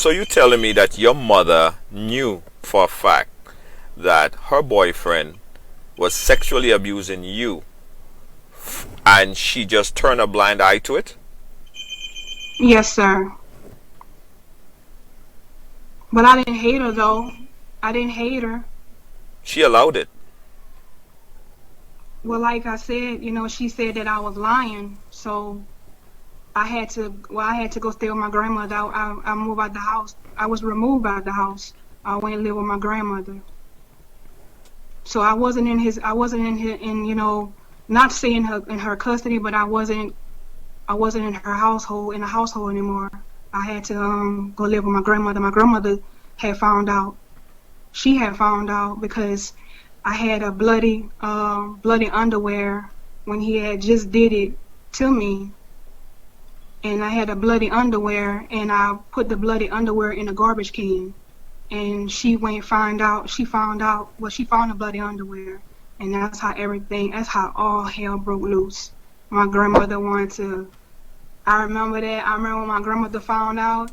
So you telling me that your mother knew for a fact that her boyfriend was sexually abusing you, and she just turned a blind eye to it? Yes, sir. But I didn't hate her though. I didn't hate her. She allowed it. Well, like I said, she said that I was lying, so I had to go stay with my grandmother. I moved out the house. I was removed out the house. I went and lived with my grandmother. So I wasn't not saying her in her custody, but I wasn't in her household, in the household anymore. I had to go live with my grandmother. My grandmother had found out. She had found out because I had a bloody underwear when he had just did it to me, and I had a bloody underwear, and I put the bloody underwear in a garbage can, and she went and find out. She found out. Well, she found the bloody underwear, and that's how all hell broke loose. My grandmother wanted to. I remember that. I remember when my grandmother found out.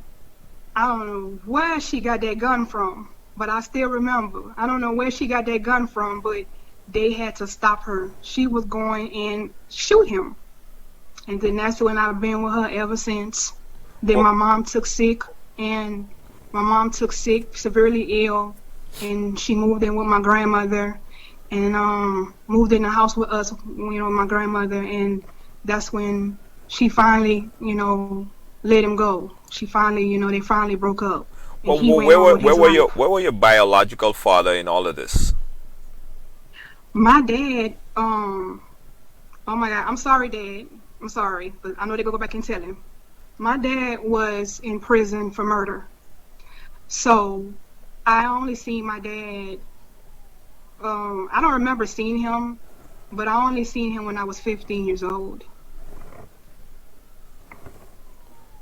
I don't know where she got that gun from, but I still remember. I don't know where she got that gun from, but they had to stop her. She was going and shoot him. And then that's when I've been with her ever since. Then my mom took sick, severely ill, and she moved in with my grandmother, and moved in the house with us, my grandmother, and that's when she finally, let him go. She finally, they finally broke up. Well, where were your biological father in all of this? My dad, oh my God, I'm sorry, Dad. I'm sorry, but I know they're gonna go back and tell him. My dad was in prison for murder. So I only seen my dad, I don't remember seeing him, but I only seen him when I was 15 years old.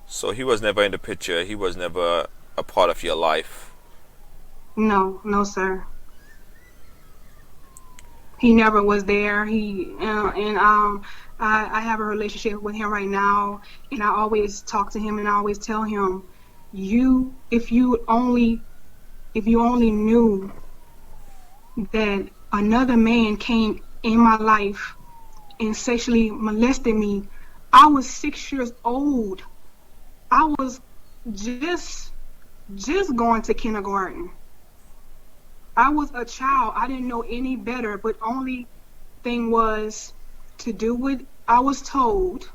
So he was never in the picture. He was never a part of your life. No, no, sir. He never was there. I have a relationship with him right now, and I always talk to him, and I always tell him, if you only knew that another man came in my life and sexually molested me. I was 6 years old. I was just going to kindergarten. I was a child. I didn't know any better, but only thing was to do what I was told,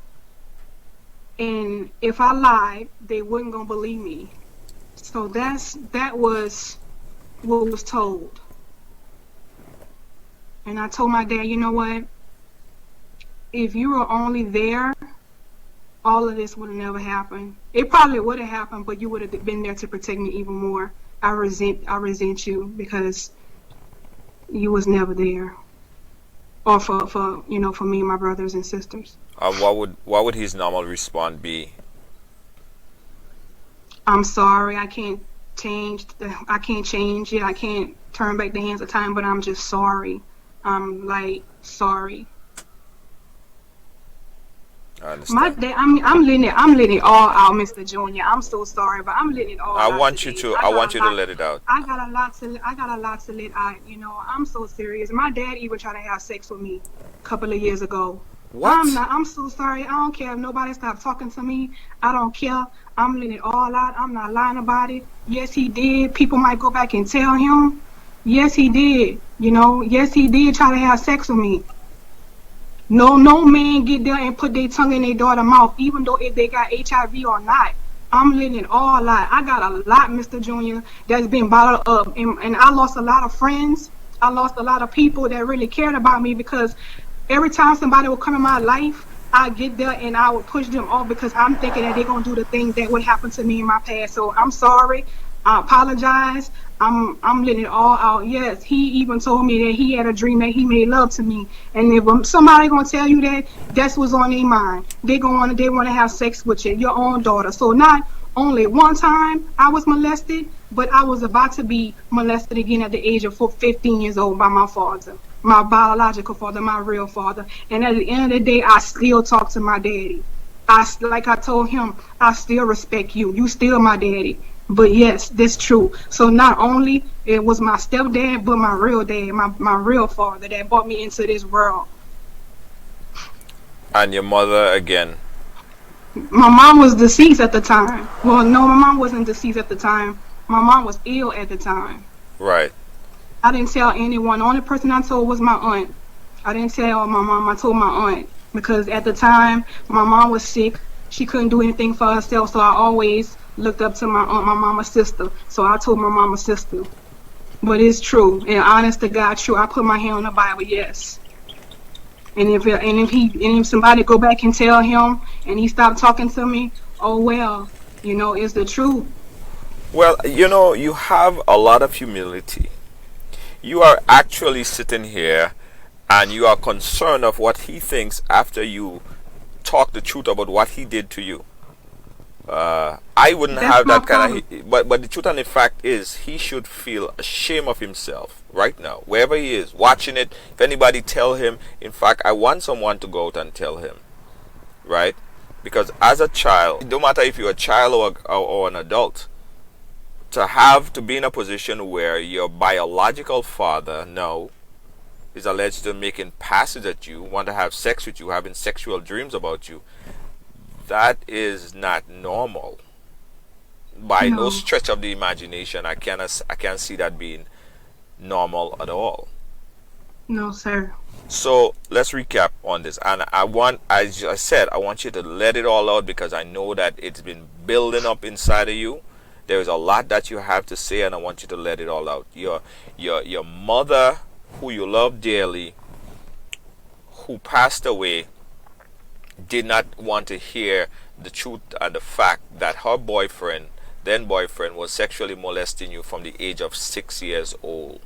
and if I lied, they wasn't gonna believe me. So that was what was told. And I told my dad, you know what? If you were only there, all of this would have never happened. It probably would have happened, but you would have been there to protect me even more. I resent you because you was never there, or for me and my brothers and sisters. What would his normal response be? I'm sorry, I can't change it. I can't turn back the hands of time, but I'm just sorry. I'm like sorry. I understand. I'm letting it all out, Mr. Junior. I'm so sorry, but I'm letting it all out. I want you to let it out. I got a lot to let out. I'm so serious. My dad even tried to have sex with me a couple of years ago. What? I'm so sorry. I don't care if nobody stopped talking to me. I don't care. I'm letting it all out. I'm not lying about it. Yes, he did. People might go back and tell him. Yes, he did. Yes, he did try to have sex with me. No man get there and put their tongue in their daughter's mouth, even though if they got HIV or not. I'm letting it all out. I got a lot, Mr. Junior, that's been bottled up. And I lost a lot of friends. I lost a lot of people that really cared about me, because every time somebody would come in my life, I get there and I would push them off because I'm thinking that they're going to do the thing that would happen to me in my past. So I'm sorry. I apologize. I'm letting it all out. Yes, he even told me that he had a dream that he made love to me. And if somebody gonna tell you that, that's what's on their mind. They want to have sex with you, your own daughter. So not only one time I was molested, but I was about to be molested again at the age of 15 years old by my father, my biological father, my real father. And at the end of the day, I still talk to my daddy. Like I told him, I still respect you. You still my daddy. But yes, that's true. So not only it was my stepdad, but my real dad, my real father that brought me into this world. And your mother again. My mom was deceased at the time. Well, no, my mom wasn't deceased at the time. My mom was ill at the time. Right. I didn't tell anyone. The only person I told was my aunt. I didn't tell my mom. I told my aunt because at the time my mom was sick. She couldn't do anything for herself, so I always looked up to my aunt, my mama's sister. So I told my mama's sister. But it's true, and honest to God, true. I put my hand on the Bible, yes. And if somebody go back and tell him, and he stopped talking to me, oh well, it's the truth. Well, you have a lot of humility. You are actually sitting here and you are concerned of what he thinks after you talk the truth about what he did to you. I wouldn't That's have my that kind of. problem. But the truth and the fact is, he should feel ashamed of himself right now, wherever he is, watching it. If anybody tell him, in fact, I want someone to go out and tell him, right? Because as a child, no matter if you're a child or an adult, to be in a position where your biological father now is alleged to making passes at you, want to have sex with you, having sexual dreams about you, that is not normal. By no No, stretch of the imagination, I can't see that being normal at all. no, sir. So let's recap on this, and as I said, I want you to let it all out because I know that it's been building up inside of you. There is a lot that you have to say, and I want you to let it all out. Your mother, who you love dearly, who passed away, did not want to hear the truth and the fact that her then boyfriend, was sexually molesting you from the age of 6 years old.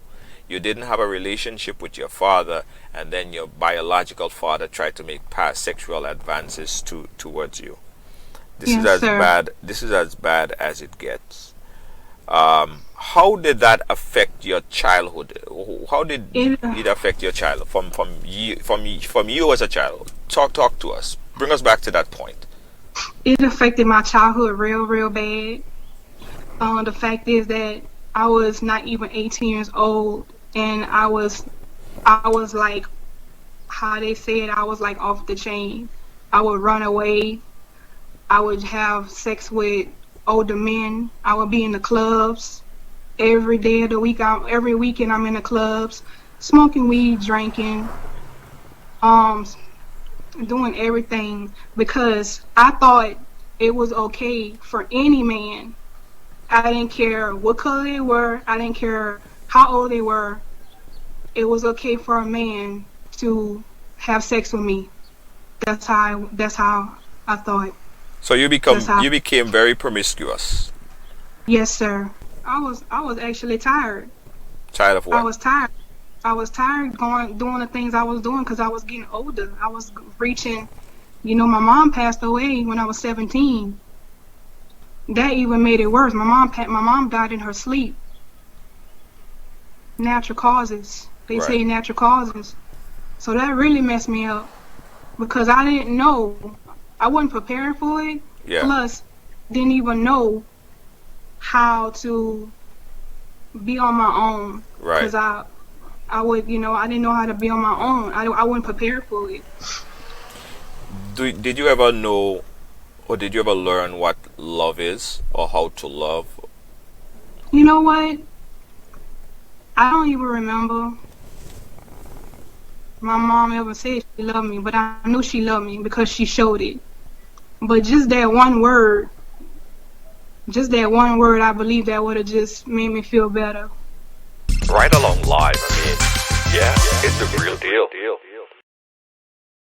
You didn't have a relationship with your father, and then your biological father tried to make past sexual advances towards you. This is Yes, as sir. bad. This is as bad as it gets. How did that affect your childhood? How did It it affect your child from you as a child? Talk to us. Bring us back to that point. it affected my childhood real bad. The fact is that I was not even 18 years old, and I was like, how they said, I was like off the chain. I would run away. I would have sex with older men. I would be in the clubs every day of the week. Every weekend I'm in the clubs, smoking weed, drinking, um, doing everything because I thought it was okay for any man. I didn't care what color they were. I didn't care how old they were. It was okay for a man to have sex with me. That's how I thought. So That's how. you became very promiscuous. Yes, sir. I was actually tired. Tired of I what? was tired. I was tired doing the things I was doing because I was getting older. I was reaching. My mom passed away when I was 17. That even made it worse. My mom died in her sleep. Natural causes. They Right. say natural causes. So that really messed me up because I didn't know. I wasn't prepared for it. Yeah. Plus, didn't even know how to be on my own Right. because I didn't know how to be on my own. I wasn't prepared for it. Did you ever know, or did you ever learn what love is, or how to love? You know what? I don't even remember my mom ever said she loved me, but I knew she loved me because she showed it. But just that one word, I believe that would have just made me feel better. Right along live. I mean, yeah, it's the real deal.